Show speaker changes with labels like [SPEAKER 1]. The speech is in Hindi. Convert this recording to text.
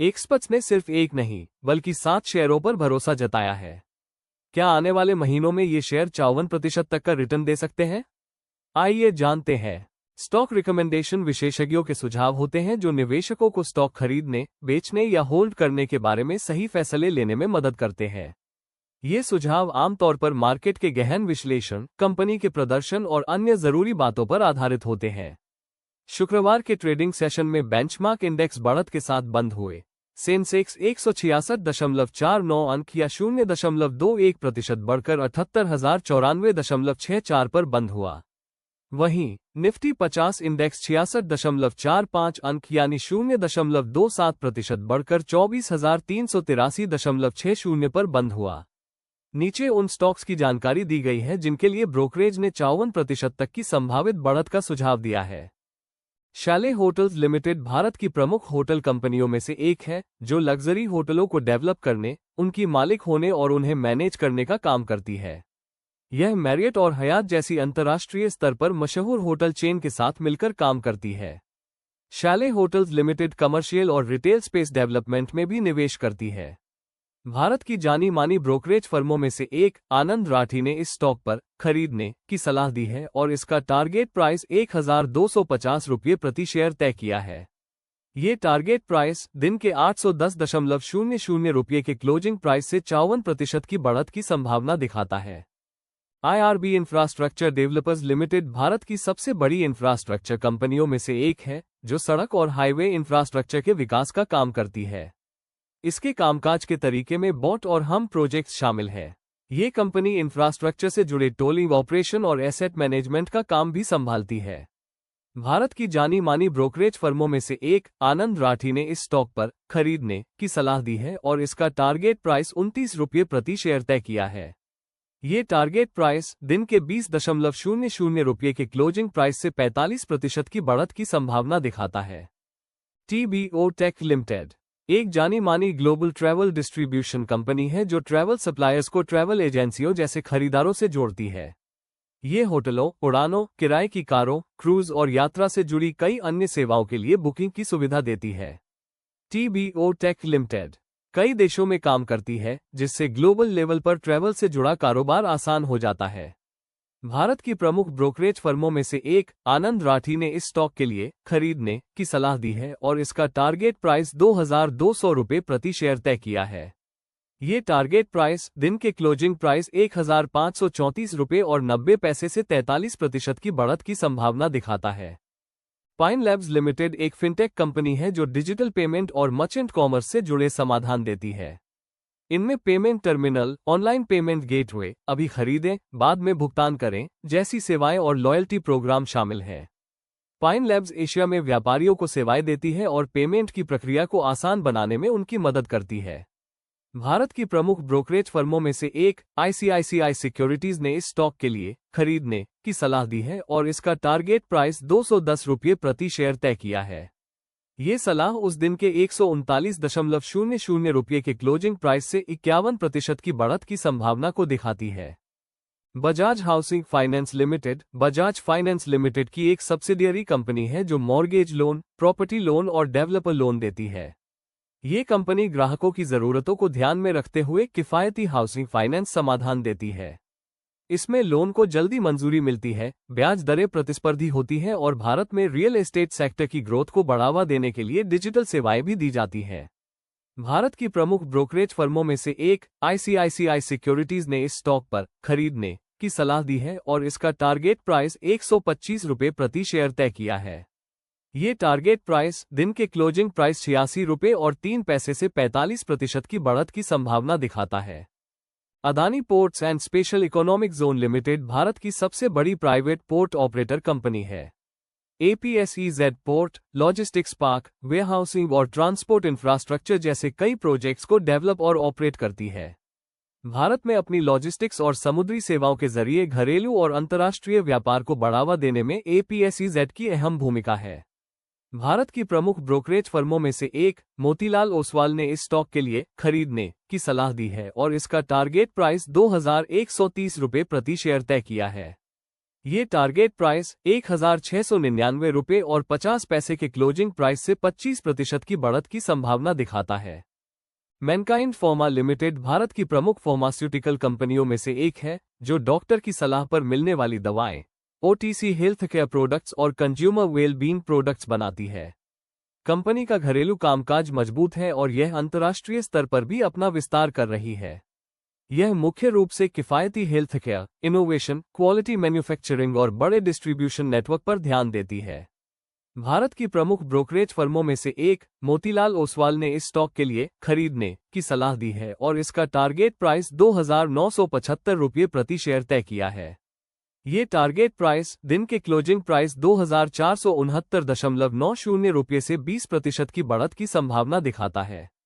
[SPEAKER 1] एक्सपर्ट्स ने सिर्फ एक नहीं बल्कि 7 शेयरों पर भरोसा जताया है। क्या आने वाले महीनों में ये शेयर 54% तक का रिटर्न दे सकते हैं? आइए जानते हैं। स्टॉक रिकमेंडेशन विशेषज्ञों के सुझाव होते हैं जो निवेशकों को स्टॉक खरीदने, बेचने या होल्ड करने के बारे में सही फैसले लेने में मदद करते हैं। ये सुझाव आमतौर पर मार्केट के गहन विश्लेषण, कंपनी के प्रदर्शन और अन्य जरूरी बातों पर आधारित होते हैं। शुक्रवार के ट्रेडिंग सेशन में बेंचमार्क इंडेक्स बढ़त के साथ बंद हुए। सेंसेक्स 166.49 अंक या 0.21% बढ़कर 78,094.64 पर बंद हुआ। वहीं निफ्टी 50 इंडेक्स 66.45 अंक यानी 0.27% बढ़कर 24,383.60 पर बंद हुआ। नीचे उन स्टॉक्स की जानकारी दी गई है जिनके लिए ब्रोकरेज ने 54% तक की संभावित बढ़त का सुझाव दिया है। शैले होटल्स लिमिटेड भारत की प्रमुख होटल कंपनियों में से एक है जो लग्जरी होटलों को डेवलप करने, उनकी मालिक होने और उन्हें मैनेज करने का काम करती है। यह मैरियट और हयात जैसी अंतर्राष्ट्रीय स्तर पर मशहूर होटल चेन के साथ मिलकर काम करती है। शैले होटल्स लिमिटेड कमर्शियल और रिटेल स्पेस डेवलपमेंट में भी निवेश करती है। भारत की जानी मानी ब्रोकरेज फर्मों में से एक आनंद राठी ने इस स्टॉक पर खरीदने की सलाह दी है और इसका टारगेट प्राइस 1,250 रुपये प्रति शेयर तय किया है। ये टारगेट प्राइस दिन के 810.00 रुपये के क्लोजिंग प्राइस से 54% की बढ़त की संभावना दिखाता है। IRB infrastructure developers limited Bharat की सबसे बड़ी इंफ्रास्ट्रक्चर कंपनियों में से एक है जो सड़क और हाईवे इंफ्रास्ट्रक्चर के विकास का काम करती है। इसके कामकाज के तरीके में बॉट और हम प्रोजेक्ट्स शामिल है। ये कंपनी इंफ्रास्ट्रक्चर से जुड़े टोलिंग ऑपरेशन और एसेट मैनेजमेंट का काम भी संभालती है। भारत की जानी मानी ब्रोकरेज फर्मों में से एक आनंद राठी ने इस स्टॉक पर खरीदने की सलाह दी है और इसका टारगेट प्राइस 29 रुपये प्रति शेयर तय किया है। ये टारगेट प्राइस दिन के 20.00 रुपये के क्लोजिंग प्राइस से 45% की बढ़त की संभावना दिखाता है। TBO टेक लिमिटेड एक जानी मानी ग्लोबल ट्रैवल डिस्ट्रीब्यूशन कंपनी है जो ट्रैवल सप्लायर्स को ट्रैवल एजेंसियों जैसे खरीदारों से जोड़ती है। ये होटलों, उड़ानों, किराए की कारों, क्रूज और यात्रा से जुड़ी कई अन्य सेवाओं के लिए बुकिंग की सुविधा देती है। TBO टेक लिमिटेड कई देशों में काम करती है जिससे ग्लोबल लेवल पर ट्रैवल से जुड़ा कारोबार आसान हो जाता है। भारत की प्रमुख ब्रोकरेज फर्मों में से एक आनंद राठी ने इस स्टॉक के लिए खरीदने की सलाह दी है और इसका टारगेट प्राइस 2,200 रुपये प्रति शेयर तय किया है। ये टारगेट प्राइस दिन के क्लोजिंग प्राइस 1,534 रुपये और 90 पैसे से 43% की बढ़त की संभावना दिखाता है। पाइन लैब्स लिमिटेड एक फिनटेक कंपनी है जो डिजिटल पेमेंट और मर्चेंट कॉमर्स से जुड़े समाधान देती है। इनमें payment terminal, online payment gateway, अभी खरीदें बाद में भुगतान करें जैसी सेवाएं और लॉयल्टी प्रोग्राम शामिल हैं। पाइन लैब्स एशिया में व्यापारियों को सेवाएं देती है और पेमेंट की प्रक्रिया को आसान बनाने में उनकी मदद करती है। भारत की प्रमुख ब्रोकरेज फर्मों में से एक ICICI सिक्योरिटीज ने इस स्टॉक के लिए खरीदने की सलाह दी है और इसका टारगेट प्राइस 210 रुपये प्रति शेयर तय किया है। ये सलाह उस दिन के 139.00 रुपये के क्लोजिंग प्राइस से 51% की बढ़त की संभावना को दिखाती है। Bajaj housing finance limited Bajaj finance limited की एक सब्सिडियरी कंपनी है जो मॉर्गेज लोन, प्रॉपर्टी लोन और डेवलपर लोन देती है। ये कंपनी ग्राहकों की जरूरतों को ध्यान में रखते हुए किफायती हाउसिंग फाइनेंस समाधान देती है। इसमें लोन को जल्दी मंजूरी मिलती है, ब्याज दरें प्रतिस्पर्धी होती हैं और भारत में रियल एस्टेट सेक्टर की ग्रोथ को बढ़ावा देने के लिए डिजिटल सेवाएं भी दी जाती हैं। भारत की प्रमुख ब्रोकरेज फर्मों में से एक ICICI सिक्योरिटीज ने इस स्टॉक पर खरीदने की सलाह दी है और इसका टारगेट प्राइस 125 रुपये प्रति शेयर तय किया है। ये टारगेट प्राइस दिन के क्लोजिंग प्राइस 86 रुपये और 3 पैसे से 45% की बढ़त की संभावना दिखाता है। Adani ports and special economic zone limited Bharat की सबसे बड़ी प्राइवेट पोर्ट ऑपरेटर कंपनी है। APSEZ port, logistics park, warehousing और ट्रांसपोर्ट इंफ्रास्ट्रक्चर जैसे कई प्रोजेक्ट्स को डेवलप और ऑपरेट करती है। भारत में अपनी लॉजिस्टिक्स और समुद्री सेवाओं के जरिए घरेलू और अंतर्राष्ट्रीय व्यापार को बढ़ावा देने में APSEZ की अहम भूमिका है। भारत की प्रमुख ब्रोकरेज फर्मों में से एक मोतीलाल ओसवाल ने इस स्टॉक के लिए खरीदने की सलाह दी है और इसका टारगेट प्राइस 2,130 रुपये प्रति शेयर तय किया है। ये टारगेट प्राइस 1,699 और 50 पैसे के क्लोजिंग प्राइस से 25% की बढ़त की संभावना दिखाता है। मैनकाइंड फार्मा लिमिटेड भारत की प्रमुख फार्मास्यूटिकल कंपनियों में से एक है, जो डॉक्टर की सलाह पर मिलने वाली दवाएं, ओटीसी हेल्थ केयर प्रोडक्ट्स और कंज्यूमर वेलबींग प्रोडक्ट्स बनाती है। कंपनी का घरेलू कामकाज मजबूत है और यह अंतर्राष्ट्रीय स्तर पर भी अपना विस्तार कर रही है। यह मुख्य रूप से किफायती health care, innovation, quality manufacturing और बड़े डिस्ट्रीब्यूशन नेटवर्क पर ध्यान देती है। भारत की प्रमुख ब्रोकरेज फर्मों में से एक, मोतीलाल ओसवाल ने इस स्टॉक के लिए खरीदने की सलाह दी है और इसका टारगेट प्राइस 2,975 रुपये प्रति शेयर तय किया है। ये टारगेट प्राइस दिन के क्लोजिंग प्राइस 2,469.90 रुपये से 20% की बढ़त की संभावना दिखाता है।